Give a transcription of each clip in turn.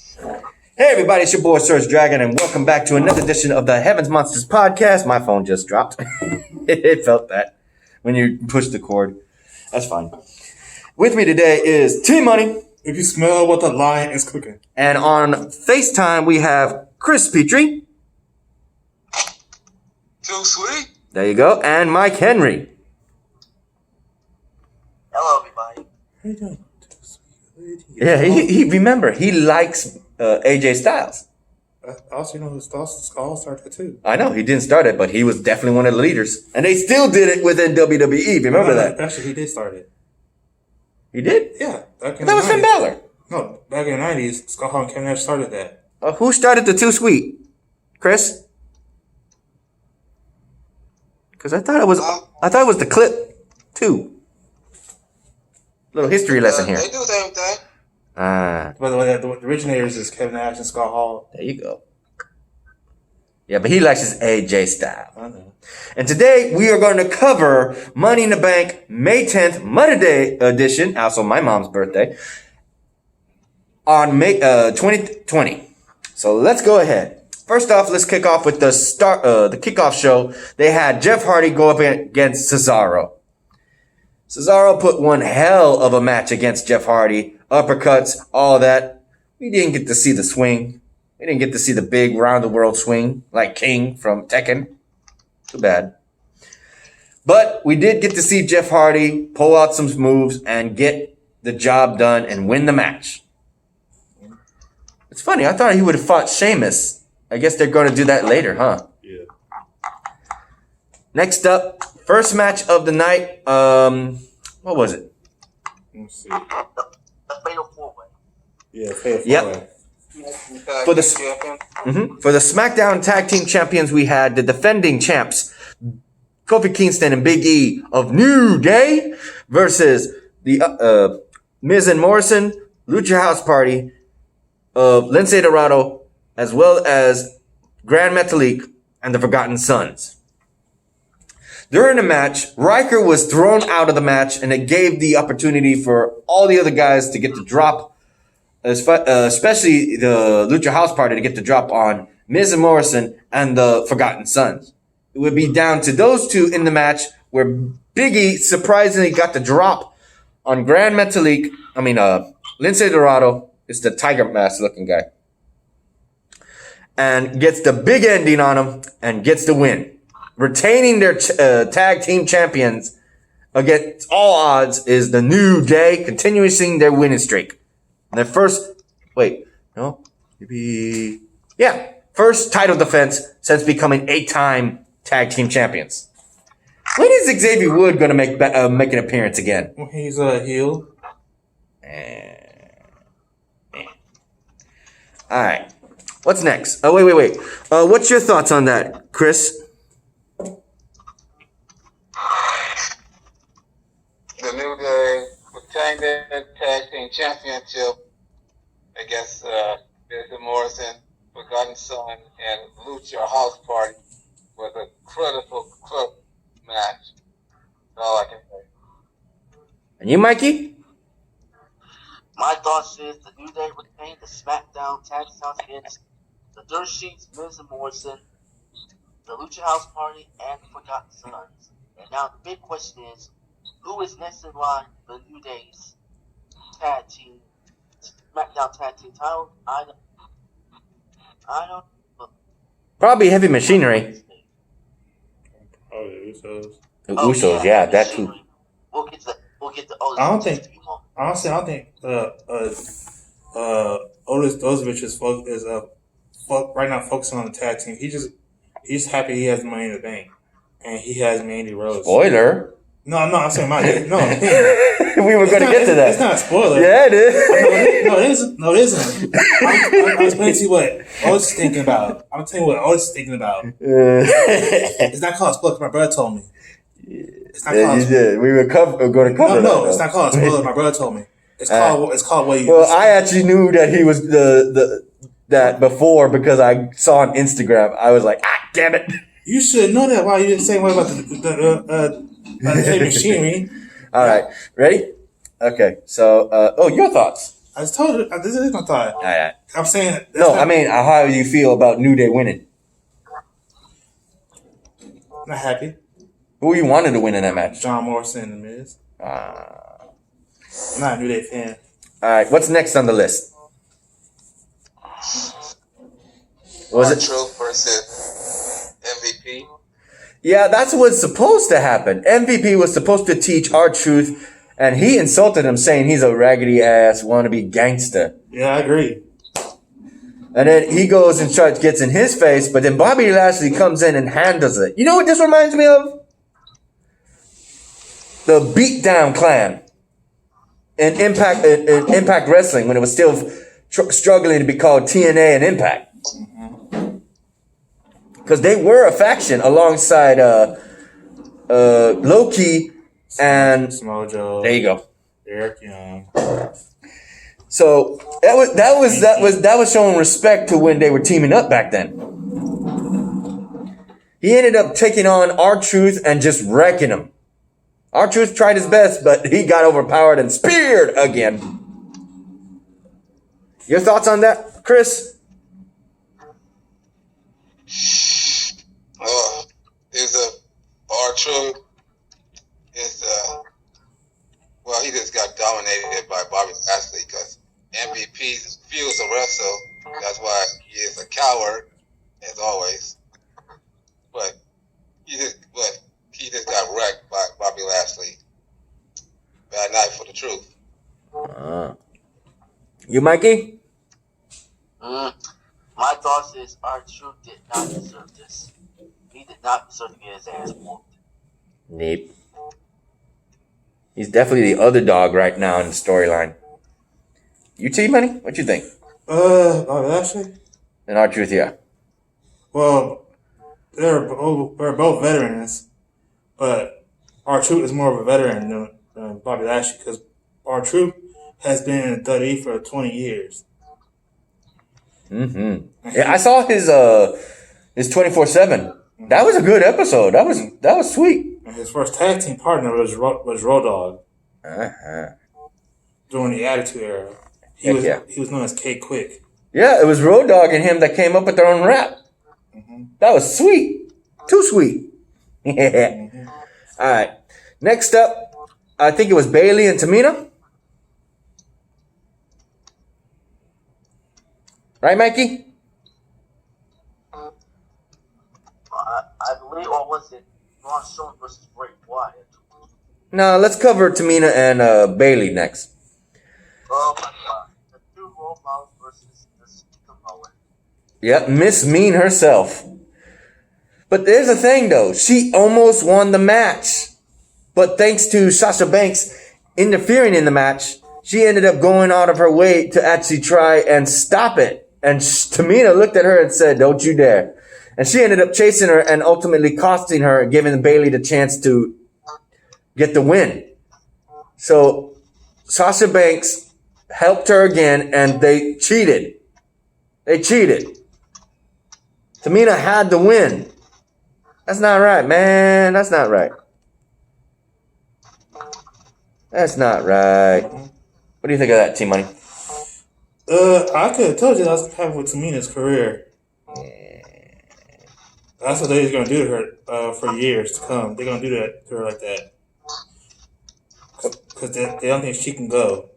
Hey everybody, it's your boy Surge Dragon, and welcome back to another edition of the Heavens Monsters podcast. My phone just dropped. It felt that when you pushed the cord. That's fine. With me today is T-Money. If you smell what the lion is cooking. And on FaceTime, we have Chris Petrie. Too sweet. There you go. And Mike Henry. Hello, everybody. How you doing? Yeah, he likes AJ Styles. Also, you know, his all started too. I know, he didn't start it, but he was definitely one of the leaders. And they still did it within WWE. Remember that? Actually, he did start it. He did? Yeah. That was Finn Balor. No, back in the 90s, Scott Hall and Kevin Nash started that. Who started the Too Sweet? Chris? Because I thought it was the clip too. Little history lesson here. They do the same thing. By the way, the originators is Kevin Nash and Scott Hall. There you go. Yeah, but he likes his AJ style. I know. And today we are going to cover Money in the Bank May 10th, Mother Day edition, also my mom's birthday, on May 2020. So let's go ahead. First off, let's kick off with the kickoff show. They had Jeff Hardy go up against Cesaro. Cesaro put one hell of a match against Jeff Hardy. Uppercuts, all that. We didn't get to see the swing. We didn't get to see the big round-the-world swing like King from Tekken. Too bad. But we did get to see Jeff Hardy pull out some moves and get the job done and win the match. It's funny. I thought he would have fought Sheamus. I guess they're going to do that later, huh? Yeah. Next up, first match of the night. What was it? Let's see. The Fatal 4-Way. Yeah, fatal Yep. four-way. For the SmackDown Tag Team Champions, we had the defending champs, Kofi Kingston and Big E of New Day versus the Miz and Morrison, Lucha House Party of Lince Dorado, as well as Grand Metalik and the Forgotten Sons. During the match, Riker was thrown out of the match, and it gave the opportunity for all the other guys to get the drop, especially the Lucha House Party to get the drop on Miz and Morrison and the Forgotten Sons. It would be down to those two in the match, where Big E surprisingly got the drop on Grand Metalik. Lince Dorado is the tiger mask looking guy, and gets the big ending on him and gets the win. Retaining their tag team champions against all odds is the New Day, continuing their winning streak. Their first title defense since becoming 8-time tag team champions. When is Xavier Wood going to make an appearance again? When he's a heel. All right. What's next? Oh, wait. What's your thoughts on that, Chris? The New Day retained their tag team championship against Miz and Morrison, Forgotten Son, and Lucha House Party was a critical match. That's all I can say. And you, Mikey? My thoughts is the New Day retained the SmackDown Tag Titles against the Dirt Sheets, Miz and Morrison, the Lucha House Party, and the Forgotten Sons. And now the big question is, who is next in line for the New Day's tag team, SmackDown Tag Team title? I don't know. Probably Heavy Machinery. Oh, the Usos. The Usos, yeah, that too. We'll get the. I don't think Otis Dozovich is right now focusing on the tag team. He's happy he has Money in the Bank, and he has Mandy Rose. Spoiler. No, I'm not saying my no. We were going to get to that. It's not a spoiler. Yeah, it is. No, it isn't. I'm explaining to you what Otis is thinking about. I'm telling you what Otis is thinking about. It's not called a spoiler. My brother told me. It's not called. You did. We were going to cover that. No, it's not called a spoiler. My brother told me. It's called what you. Well, I actually knew that he was that before because I saw on Instagram. I was like, damn it. You should know that. Why you didn't say what about the heavy machinery? All right, ready? Okay, so your thoughts. I just told you. This is my thought. All right. I'm saying. No, I mean, how do you feel about New Day winning? Not happy. Who you wanted to win in that match? John Morrison and The Miz. I'm not a New Day fan. All right. What's next on the list? Was it R-Truth versus MVP? Yeah, that's what's supposed to happen. MVP was supposed to teach R-Truth, and he insulted him, saying he's a raggedy ass wannabe gangster. Yeah, I agree. And then he goes and gets in his face, but then Bobby Lashley comes in and handles it. You know what this reminds me of? The Beatdown Clan in Impact Wrestling, when it was still struggling to be called TNA and Impact. Because they were a faction alongside Loki and Smojo. there you go. Eric Young. So that was showing respect to when they were teaming up back then. He ended up taking on R-Truth and just wrecking him. R-Truth tried his best, but he got overpowered and speared again. Your thoughts on that, Chris? Is a R-Truth well, he just got dominated by Bobby Lashley because MVP feels a wrestle. That's why he is a coward, as always. But he just got wrecked by Bobby Lashley. Bad night for the truth. You, Mikey? My thoughts is R-Truth did not deserve this. He did not deserve to get his ass whooped. Nope. He's definitely the other dog right now in the storyline. You Money? What you think? Bobby Lashley? And R-Truth, yeah. Well, they're both veterans, but R-Truth is more of a veteran than Bobby Lashley because R-Truth has been in WWE for 20 years. Mm-hmm. Yeah, I saw his 24/7. That was a good episode. That was sweet. And his first tag team partner was Road Dogg. During the Attitude Era. He was known as K Quick. Yeah, it was Road Dogg and him that came up with their own rap. Mm-hmm. That was sweet. Too sweet. Mm-hmm. All right. Next up, I think it was Bayley and Tamina. Right, Mikey? I believe, or was it Braun Strowman versus Bray Wyatt? No, let's cover Tamina and Bayley next. Oh my God. The two role models versus the Samoan. Yep, Miss Mean herself. But there's a thing though. She almost won the match. But thanks to Sasha Banks interfering in the match, she ended up going out of her way to actually try and stop it. And Tamina looked at her and said, "Don't you dare." And she ended up chasing her and ultimately costing her, giving Bayley the chance to get the win. So Sasha Banks helped her again, and they cheated. Tamina had the win. That's not right, man. That's not right. What do you think of that, T-Money? I could have told you that was happening with Tamina's career. That's what they're going to do to her for years to come. They're going to do that to her like that. Because they don't think she can go.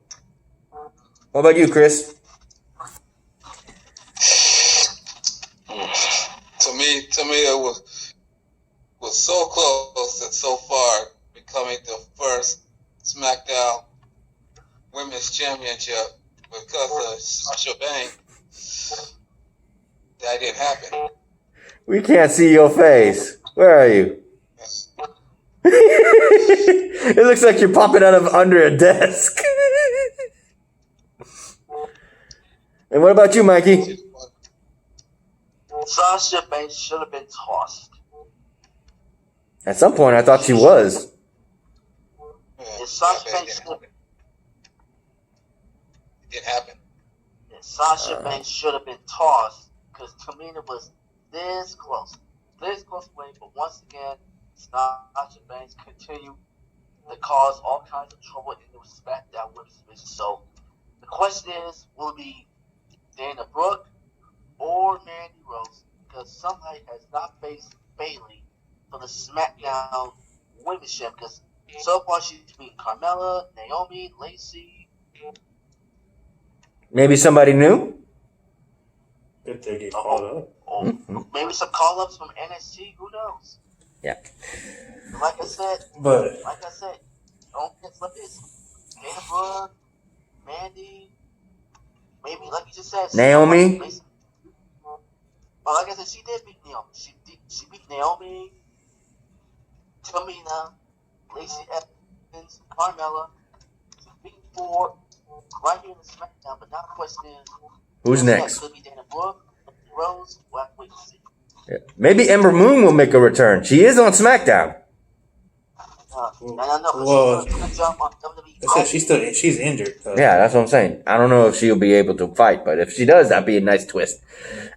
What about you, Chris? Tamina was so close and so far becoming the first SmackDown Women's Championship because of Sasha Banks. That didn't happen. We can't see your face. Where are you? It looks like you're popping out of under a desk. And what about you, Mikey? Sasha Banks should have been tossed. At some point, I thought she was. If Sasha Banks It happened. Banks should have been tossed because Tamina was this close away. But once again, Sasha Banks continued to cause all kinds of trouble in the SmackDown Women's division. So The question is, will it be Dana Brooke or Mandy Rose? Because somebody has not faced Bayley for the SmackDown Women's Champion. Because so far she's beaten Carmella, Naomi, Lacey. Maybe somebody new? If they get called up. Maybe some call-ups from NXT. Who knows? Yeah. Like I said, don't get slipped. Dana Brooke, Mandy, maybe like you just said, Naomi. Well, like I said, she did beat Naomi. She beat Naomi, Tamina, Lacey Evans, Carmella. She beat 4 right here in the SmackDown. But now the question is, who's next? Could be Dana Brooke, Rose. We'll have to wait and see. Yeah. Maybe Ember Moon will make a return. She is on SmackDown. Well, she's injured. Yeah, that's what I'm saying. I don't know if she'll be able to fight, but if she does, that'd be a nice twist.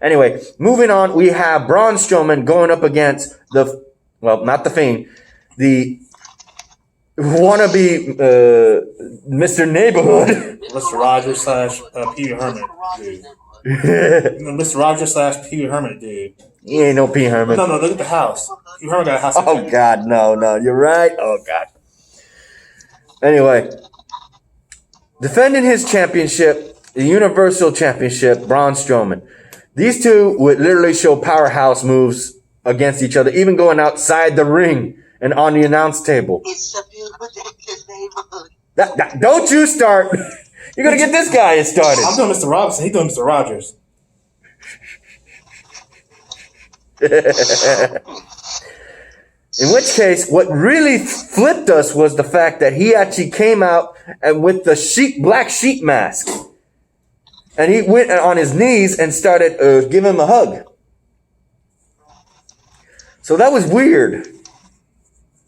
Anyway, moving on, we have Braun Strowman going up against not the Fiend, the wannabe Mr. Neighborhood. Mr. Rogers / Pee Wee Herman. Dude. Mr. Rogers / Pee Wee Herman, dude. He ain't no P. Herman. No, look at the house. Pee Wee Herman got a house. Oh, God, no, you're right. Oh, God. Anyway, defending his championship, the Universal Championship, Braun Strowman. These two would literally show powerhouse moves against each other, even going outside the ring and on the announce table. It's a beautiful neighborhood. Don't you start. You're going to get this guy started. I'm doing Mr. Robinson. He's doing Mr. Rogers. In which case, what really flipped us was the fact that he actually came out and with the black sheep mask. And he went on his knees and started giving him a hug. So that was weird.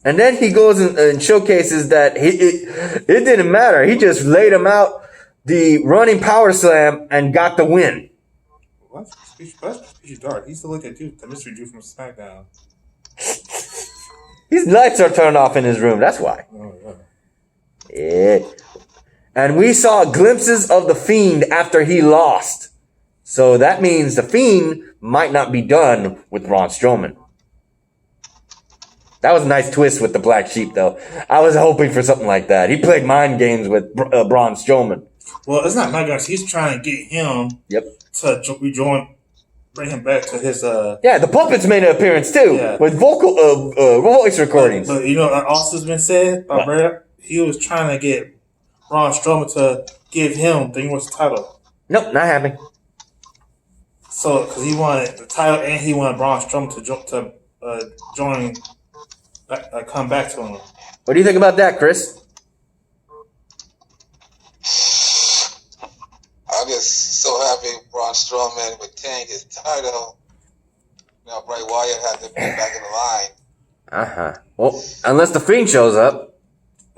And then he goes and showcases that it didn't matter. He just laid him out the running power slam and got the win. What? He's dark. He's still like that dude, the mystery dude from SmackDown. His lights are turned off in his room. That's why. Oh, yeah. Yeah. And we saw glimpses of the Fiend after he lost. So that means the Fiend might not be done with Braun Strowman. That was a nice twist with the Black Sheep, though. I was hoping for something like that. He played mind games with Braun Strowman. Well, it's not mind games. He's trying to get him to rejoin, bring him back to his... Yeah, the puppets made an appearance, too, with voice recordings. But you know what also has been said by Bray? He was trying to get Braun Strowman to give him the Universal title. Nope, not happening. So, because he wanted the title and he wanted Braun Strowman to join... come back to him. What do you think about that, Chris? I'm just so happy Braun Strowman retained his title. Now Bray Wyatt had to be back in the line. Uh-huh. Well, unless the Fiend shows up.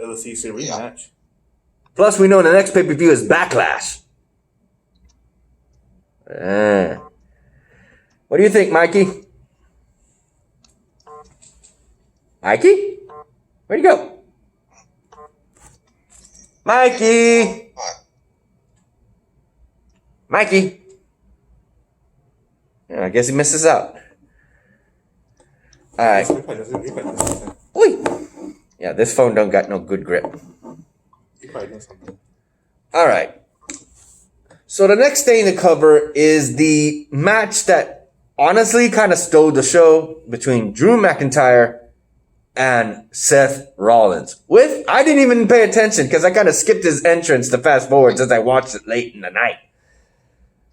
LCC rematch. Plus, we know the next pay-per-view is Backlash. What do you think, Mikey? Mikey? Where'd you go? Mikey! Mikey! Yeah, I guess he misses out. Alright. Yeah, this phone don't got no good grip. Alright. So the next thing to cover is the match that honestly kind of stole the show between Drew McIntyre and Seth Rollins. I didn't even pay attention because I kind of skipped his entrance to fast forward since I watched it late in the night.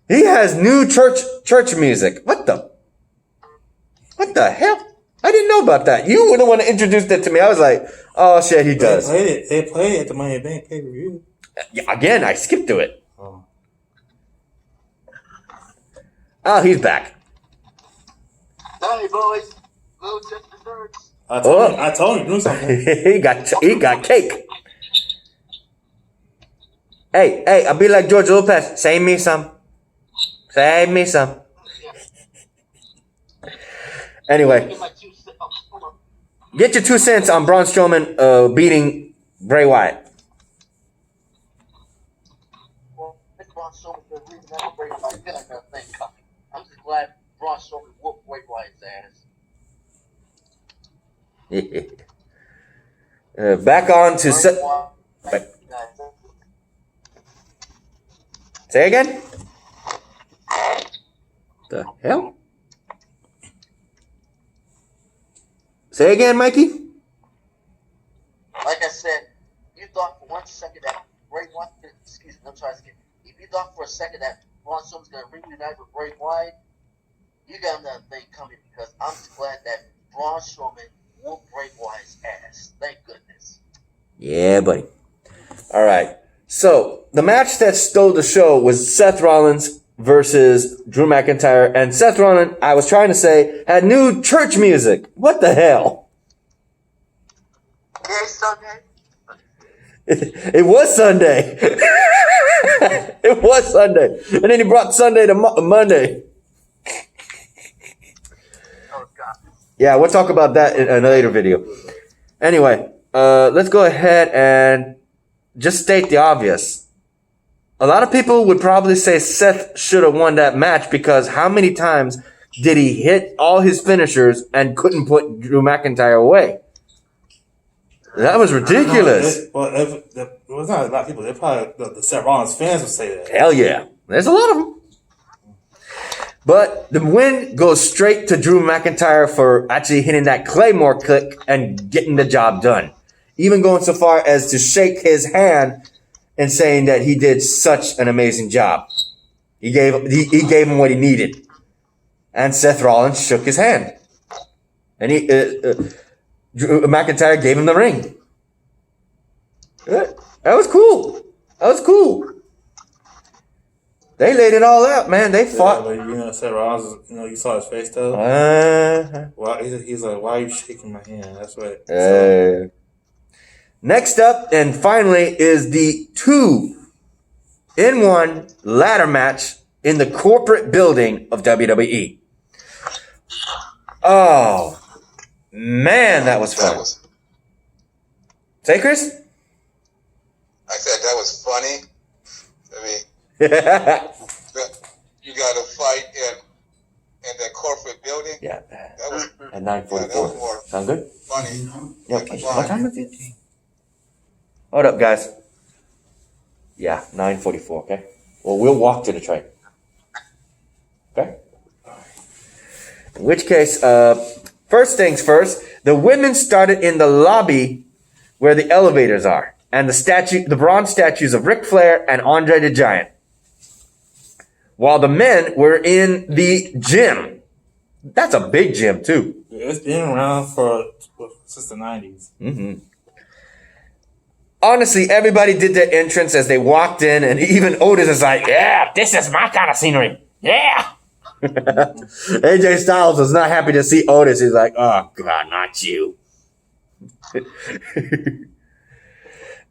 He has new church music. What the hell? I didn't know about that. You were the one that introduced it to me. I was like, oh shit, he does. They played it at the Money in the Bank pay-per-view. Yeah, again, I skipped to it. Oh, he's back. Hey boys, little just desserts. I told you, do something. he got cake. Hey, I'll be like George Lopez. Save me some. Anyway, get your 2 cents on Braun Strowman beating Bray Wyatt. never Bray Wyatt got another thing coming. I'm just glad Braun Strowman whooped Bray Wyatt's ass. Back on to say again? The hell? Say again, Mikey? Like I said, you thought for 1 second that Bray Wyatt, excuse me, I'm trying to skip. If you thought for a second that Braun Strowman's going to reunite with Bray Wyatt, you got another thing coming because I'm just glad that Braun Strowman whooped Bray Wyatt's ass. Thank goodness. Yeah, buddy. All right. So the match that stole the show was Seth Rollins versus Drew McIntyre. And Seth Rollins, I was trying to say, had new church music. What the hell? Okay, Sunday. It was Sunday. It was Sunday. And then he brought Sunday to Monday. Oh, God. Yeah, we'll talk about that in a later video. Anyway, let's go ahead and just state the obvious. A lot of people would probably say Seth should have won that match because how many times did he hit all his finishers and couldn't put Drew McIntyre away? That was ridiculous. It was not a lot of people. They probably the Seth Rollins fans would say that. Hell yeah. There's a lot of them. But the win goes straight to Drew McIntyre for actually hitting that Claymore kick and getting the job done. Even going so far as to shake his hand and saying that he did such an amazing job. He gave him what he needed. And Seth Rollins shook his hand. And Drew McIntyre gave him the ring. That was cool. That was cool. They laid it all out, man. They fought. Yeah, but Seth Rollins, you saw his face though. Why, he's like, why are you shaking my hand? That's what. Next up, and finally, is the 2-in-1 ladder match in the corporate building of WWE. Oh, man, that was fun. Say, Chris? I said that was funny. I mean, you got to fight in the corporate building. Yeah. That was At 9:44. Sound good? funny. Yep. What time is it? Hold up, guys. Yeah, 9:44. Okay. Well, we'll walk to the train. Okay. In which case, first things first. The women started in the lobby where the elevators are, and the bronze statues of Ric Flair and Andre the Giant, while the men were in the gym. That's a big gym too. Yeah, it's been around since the 90s. Mm-hmm. Honestly, everybody did their entrance as they walked in, and even Otis is like, yeah, this is my kind of scenery. Yeah. AJ Styles was not happy to see Otis. He's like, oh, God, not you.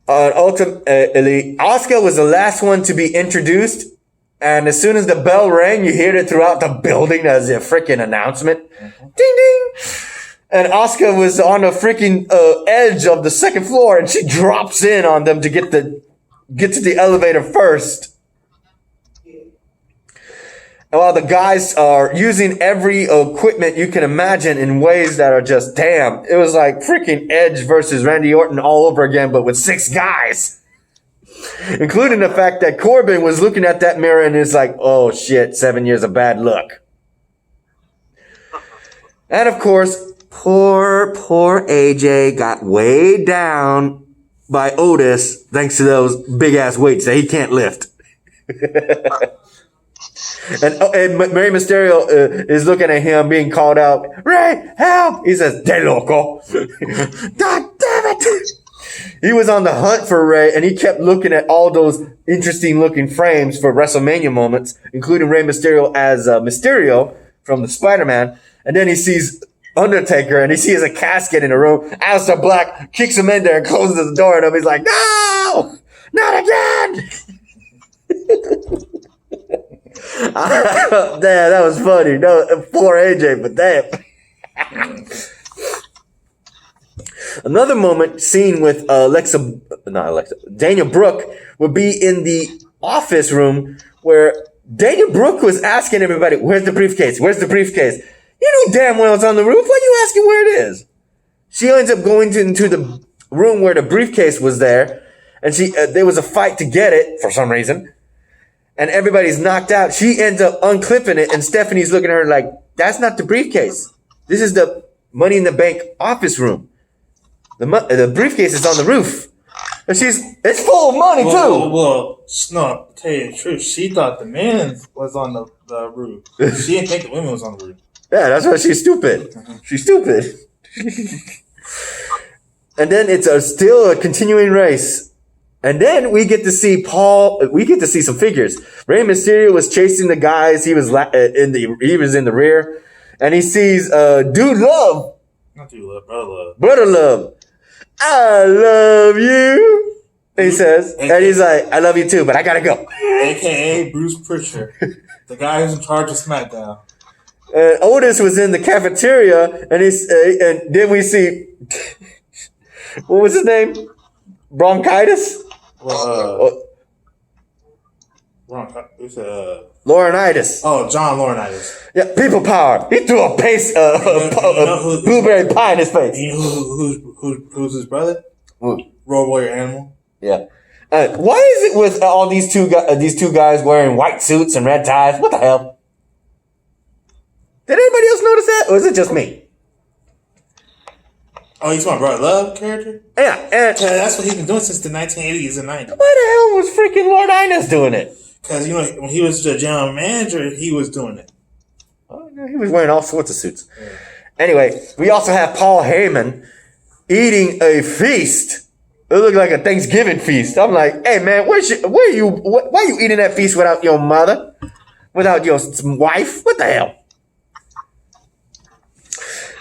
Ultimately, Asuka was the last one to be introduced, and as soon as the bell rang, you heard it throughout the building as a freaking announcement. Ding, ding. And Asuka was on the freaking edge of the second floor, and she drops in on them to get to the elevator first. And while the guys are using every equipment you can imagine in ways that are just damn, it was like freaking Edge versus Randy Orton all over again, but with 6 guys. Including the fact that Corbin was looking at that mirror and is like, oh shit, 7 years of bad luck. And of course, poor AJ got weighed down by Otis thanks to those big ass weights that he can't lift. And Rey Mysterio is looking at him being called out. Rey, help! He says, "De loco." God damn it! He was on the hunt for Rey, and he kept looking at all those interesting looking frames for WrestleMania moments, including Rey Mysterio as Mysterio from the Spider-Man. And then he sees Undertaker, and he sees a casket in the room. Aleister Black kicks him in there and closes the door on him. He's like, "No, not again!" Damn, that was funny. No, poor AJ, but damn. Another moment seen with Daniel Brooke would be in the office room where Daniel Brooke was asking everybody, where's the briefcase? Where's the briefcase? You know damn well it's on the roof. Why are you asking where it is? She ends up going into the room where the briefcase was there. And there was a fight to get it for some reason. And everybody's knocked out. She ends up unclipping it. And Stephanie's looking at her like, that's not the briefcase. This is the Money in the Bank office room. The briefcase is on the roof. And it's full of money too. Well, no, to tell you the truth, she thought the men was on the roof. She didn't think the women was on the roof. Yeah, that's why she's stupid. She's stupid. And then it's still a continuing race. And then we get to see some figures. Rey Mysterio was chasing the guys. He was in the rear. And he sees Dude Love. Not Dude Love, Brother Love. Brother Love. I love you. He says. And he's like, I love you too, but I gotta go. AKA Bruce Pritchard. The guy who's in charge of SmackDown. Otis was in the cafeteria, and and then we see, what was his name? Bronchitis? Laurinaitis. Oh, John Laurinaitis. Yeah, people power. He threw a blueberry pie in his face. You know who's his brother? Who? Road Warrior Animal. Yeah. Why is it with all these two guys wearing white suits and red ties? What the hell? Did anybody else notice that, or is it just me? Oh, he's my Brother Love character? Yeah, and that's what he's been doing since the 1980s and 90s. Why the hell was freaking Lord Inez doing it? Because, when he was the general manager, he was doing it. Oh, yeah, he was wearing all sorts of suits. Yeah. Anyway, we also have Paul Heyman eating a feast. It looked like a Thanksgiving feast. I'm like, hey, man, why are you eating that feast without your mother? Without your wife? What the hell?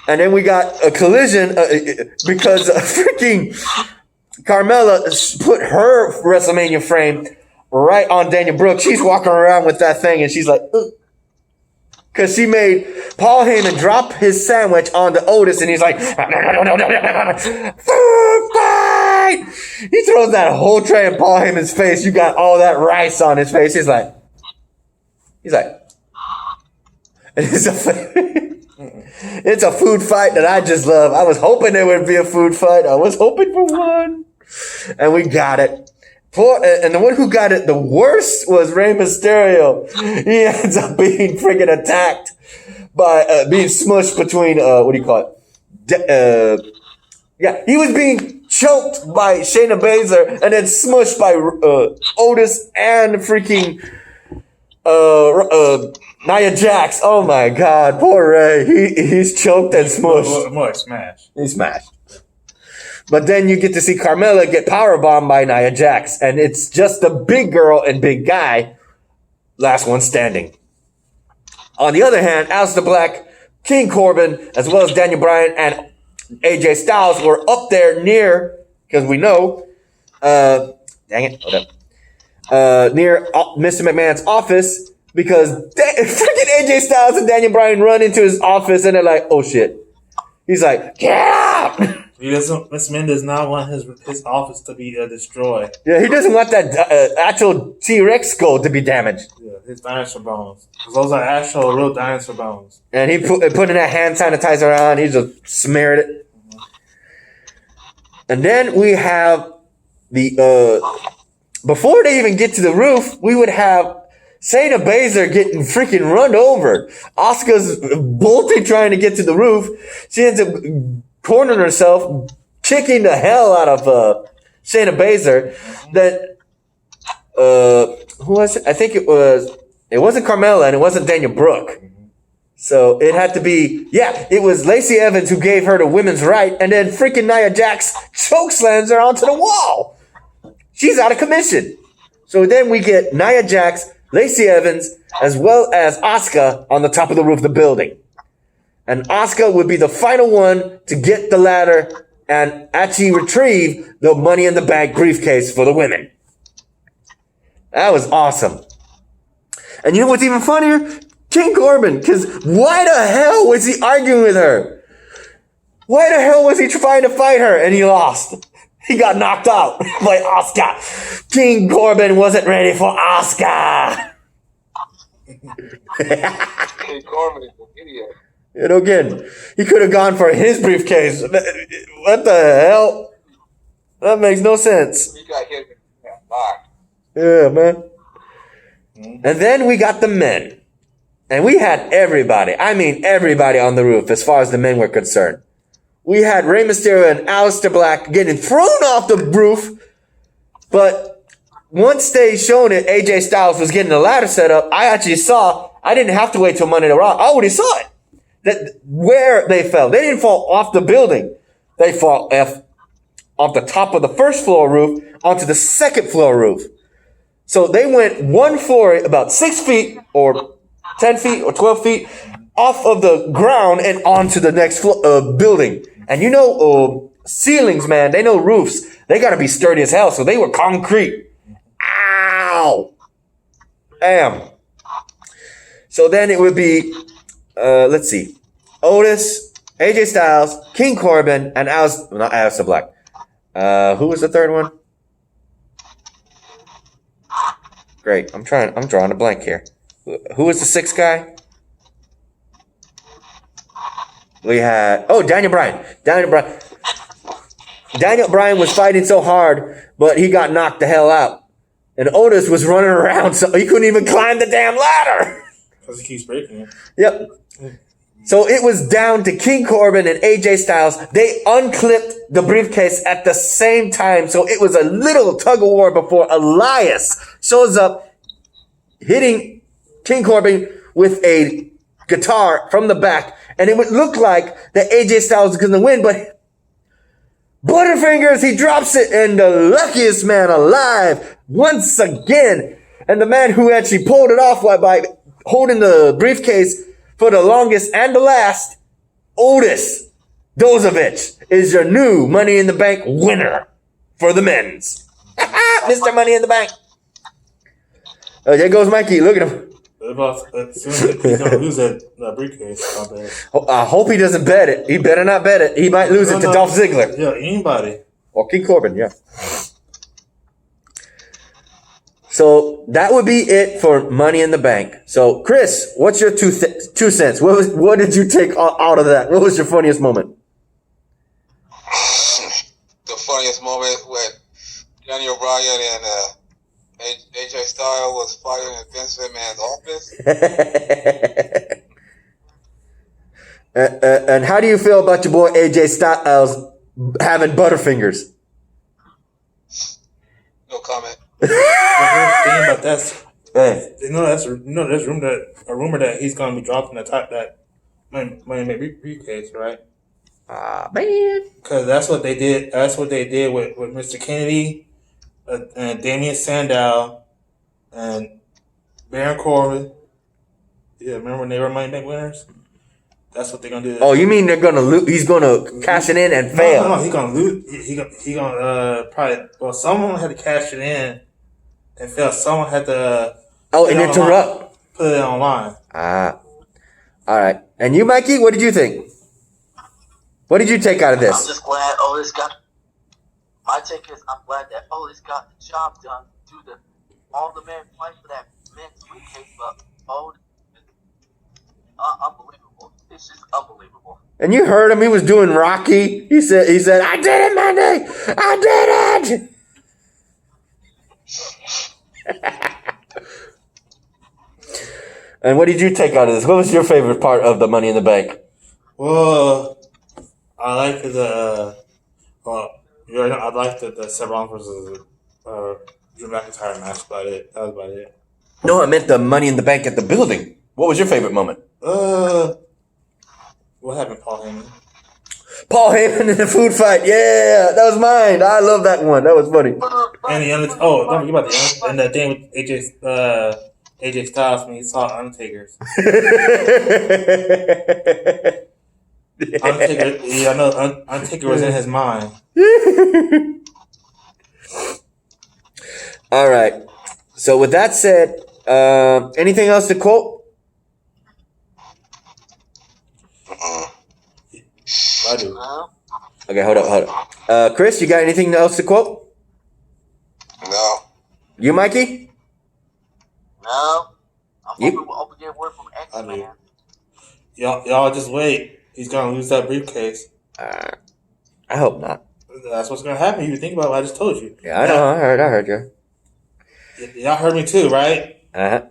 And then we got a collision because freaking Carmella put her WrestleMania frame right on Daniel Brooke. She's walking around with that thing and she's like, ugh. Because she made Paul Heyman drop his sandwich onto Otis and he's like, fight! He throws that whole tray in Paul Heyman's face. You got all that rice on his face. He's like, it's a food fight that I just love. I was hoping there would be a food fight. I was hoping for one. And we got it. And the one who got it the worst was Rey Mysterio. He ends up being freaking attacked by being smushed between, what do you call it? He was being choked by Shayna Baszler and then smushed by Otis and freaking Nia Jax. Oh my God, poor Ray. He's choked and smushed. More smashed. He's smashed. But then you get to see Carmella get powerbombed by Nia Jax, and it's just the big girl and big guy, last one standing. On the other hand, Aleister Black, King Corbin, as well as Daniel Bryan and AJ Styles were up there near, because we know, near Mr. McMahon's office, because freaking AJ Styles and Daniel Bryan run into his office and they're like, oh shit. He's like, get out! Mr. McMahon does not want his office to be destroyed. Yeah, he doesn't want that actual T-Rex skull to be damaged. Yeah, his dinosaur bones. Because those are actual real dinosaur bones. And he putting that hand sanitizer on, he just smeared it. Mm-hmm. And then we have before they even get to the roof, we would have Shayna Baszler getting freaking run over. Asuka's bolting trying to get to the roof. She ends up cornering herself, kicking the hell out of Shayna Baszler. That who was it? I think it wasn't Carmella and it wasn't Daniel Brooke. So it had to be, it was Lacey Evans who gave her the women's right, and then freaking Nia Jax chokeslams her onto the wall. She's out of commission. So then we get Nia Jax, Lacey Evans, as well as Asuka on the top of the roof of the building. And Asuka would be the final one to get the ladder and actually retrieve the Money in the Bank briefcase for the women. That was awesome. And you know what's even funnier? King Corbin, because why the hell was he arguing with her? Why the hell was he trying to fight her and he lost? He got knocked out by Asuka. King Corbin wasn't ready for Asuka. King Corbin is an idiot. You know, again, he could have gone for his briefcase. What the hell? That makes no sense. He got hit in that box. Yeah, man. And then we got the men. And we had everybody. I mean, everybody on the roof as far as the men were concerned. We had Rey Mysterio and Aleister Black getting thrown off the roof. But once they shown it, AJ Styles was getting the ladder set up. I actually saw, I didn't have to wait till Monday Night Raw. I already saw it. That where they fell. They didn't fall off the building. They fall off the top of the first floor roof onto the second floor roof. So they went one floor about 6 feet or 10 feet or 12 feet off of the ground and onto the next building. And you know, ceilings, man, they know roofs. They got to be sturdy as hell. So they were concrete. Ow. Damn. So then it would be, let's see, Otis, AJ Styles, King Corbin, and not Aleister Black. Who was the third one? Great. I'm drawing a blank here. Who was the sixth guy? We had, Daniel Bryan. Daniel Bryan was fighting so hard, but he got knocked the hell out. And Otis was running around, so he couldn't even climb the damn ladder. Because he keeps breaking it. Yep. So it was down to King Corbin and AJ Styles. They unclipped the briefcase at the same time. So it was a little tug of war before Elias shows up hitting King Corbin with a guitar from the back. And it would look like that AJ Styles was going to win, but Butterfingers, he drops it, and the luckiest man alive once again. And the man who actually pulled it off by holding the briefcase for the longest and the last, Otis Dozovich, is your new Money in the Bank winner for the men's. Mr. Money in the Bank. Oh, there goes Mikey. Look at him. As soon as he's going to lose that briefcase. I hope he doesn't bet it. He better not bet it. He might lose it to Dolph Ziggler. Yeah, anybody. Or King Corbin, yeah. So that would be it for Money in the Bank. So, Chris, what's your 2 cents? What did you take out of that? What was your funniest moment? The funniest moment when Daniel Bryan and AJ Styles was fighting in Vince McMahon's office. And how do you feel about your boy AJ Styles having Butterfingers? No comment. The thing about that's there's a rumor that he's gonna be dropping that Money briefcase, right? Ah, man. Because that's what they did. That's what they did with Mr. Kennedy, and Damian Sandow, and Baron Corbin. Yeah, remember when they were Money Bank winners? That's what they're gonna do. Oh, you mean they're gonna lose? He's gonna cash it in and fail? No, he's gonna lose. He gonna probably. Well, someone had to cash it in and fail. Someone had to. Oh, and interrupt. Put it online. Ah, all right. And you, Mikey, what did you think? What did you take out of this? I'm just glad Otis got. My take is I'm glad that Otis got the job done. All the men fight for that men's briefcase, but Otis, unbelievable. It's just unbelievable. And you heard him. He was doing Rocky. He said, "I did it, Monday. I did it." And what did you take out of this? What was your favorite part of the Money in the Bank? Well, I like the Seth Rollins versus Drew McIntyre match. That was about it. No, I meant the Money in the Bank at the building. What was your favorite moment? What happened, Paul Heyman? Paul Heyman in the food fight. Yeah, that was mine. I love that one. That was funny. And don't forget about the thing with AJ Styles when he saw Undertaker's. Undertaker, yeah, I know Undertaker was in his mind. All right. So with that said, anything else to quote? I do. Okay, hold up. Chris, you got anything else to quote? No. You, Mikey? No, I'm hoping we'll get word from X-Man. Y'all just wait. He's gonna lose that briefcase. I hope not. That's what's gonna happen. You think about what I just told you. Yeah, I know. I heard you. Y'all heard me too, right? Uh-huh.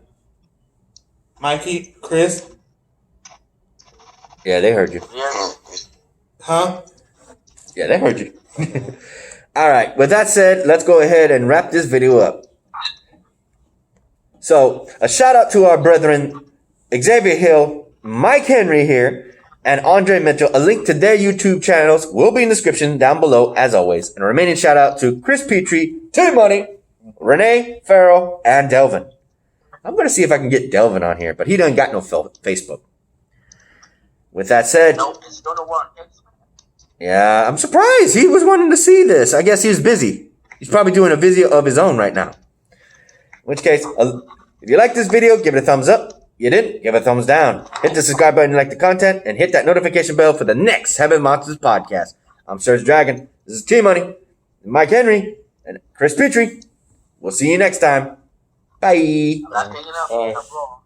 Mikey, Chris. Yeah, they heard you. Huh? Yeah, they heard you. All right. With that said, let's go ahead and wrap this video up. So, a shout out to our brethren, Xavier Hill, Mike Henry here, and Andre Mitchell. A link to their YouTube channels will be in the description down below, as always. And a remaining shout out to Chris Petrie, T-Money, Renee, Farrell, and Delvin. I'm going to see if I can get Delvin on here, but he doesn't got no Facebook. With that said, No, it's gonna work. yeah, I'm surprised. He was wanting to see this. I guess he was busy. He's probably doing a video of his own right now. In which case, if you like this video, give it a thumbs up. You didn't? Give it a thumbs down. Hit the subscribe button if you like the content, and hit that notification bell for the next Heaven Monsters podcast. I'm Surge Dragon. This is T-Money, Mike Henry, and Chris Petrie. We'll see you next time. Bye. I'm not hanging out. I'm wrong.